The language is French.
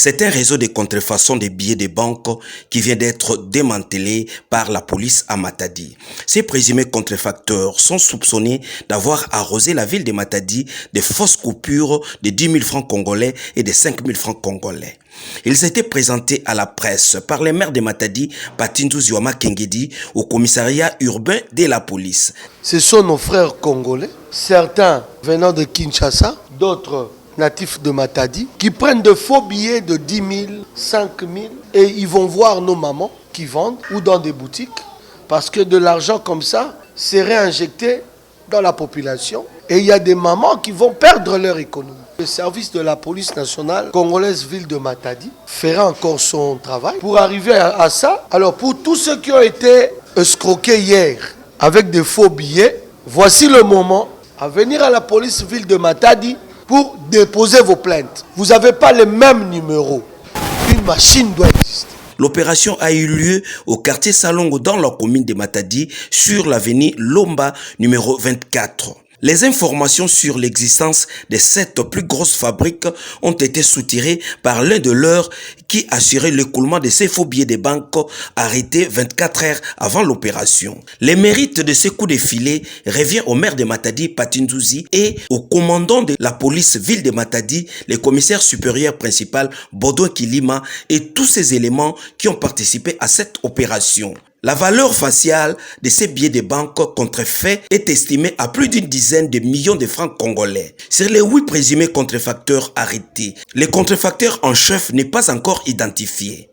C'est un réseau de contrefaçon des billets de banque qui vient d'être démantelé par la police à Matadi. Ces présumés contrefacteurs sont soupçonnés d'avoir arrosé la ville de Matadi de fausses coupures de 10 000 francs congolais et de 5 000 francs congolais. Ils étaient présentés à la presse par les maires de Matadi, Patindou Ziwama Kengedi, au commissariat urbain de la police. Ce sont nos frères congolais, certains venant de Kinshasa, d'autres natifs de Matadi, qui prennent de faux billets de 10 000, 5 000 et ils vont voir nos mamans qui vendent ou dans des boutiques parce que de l'argent comme ça c'est réinjecté dans la population et il y a des mamans qui vont perdre leur économie. Le service de la police nationale congolaise ville de Matadi fera encore son travail pour arriver à ça. Alors pour tous ceux qui ont été escroqués hier avec des faux billets, voici le moment à venir à la police ville de Matadi pour déposer vos plaintes. Vous n'avez pas les mêmes numéros. Une machine doit exister. L'opération a eu lieu au quartier Salongo dans la commune de Matadi sur l'avenue Lomba numéro 24. Les informations sur l'existence de cette plus grosse fabrique ont été soutirées par l'un de leurs qui assurait l'écoulement de ces faux billets de banque arrêtés 24 heures avant l'opération. Les mérites de ces coups de filet revient au maire de Matadi, Patindouzi, et au commandant de la police ville de Matadi, le commissaire supérieur principal, Baudouin Kilima, et tous ces éléments qui ont participé à cette opération. La valeur faciale de ces billets de banque contrefaits est estimée à plus d'une dizaine de millions de francs congolais. Sur les 8 présumés contrefacteurs arrêtés, le contrefacteur en chef n'est pas encore identifié.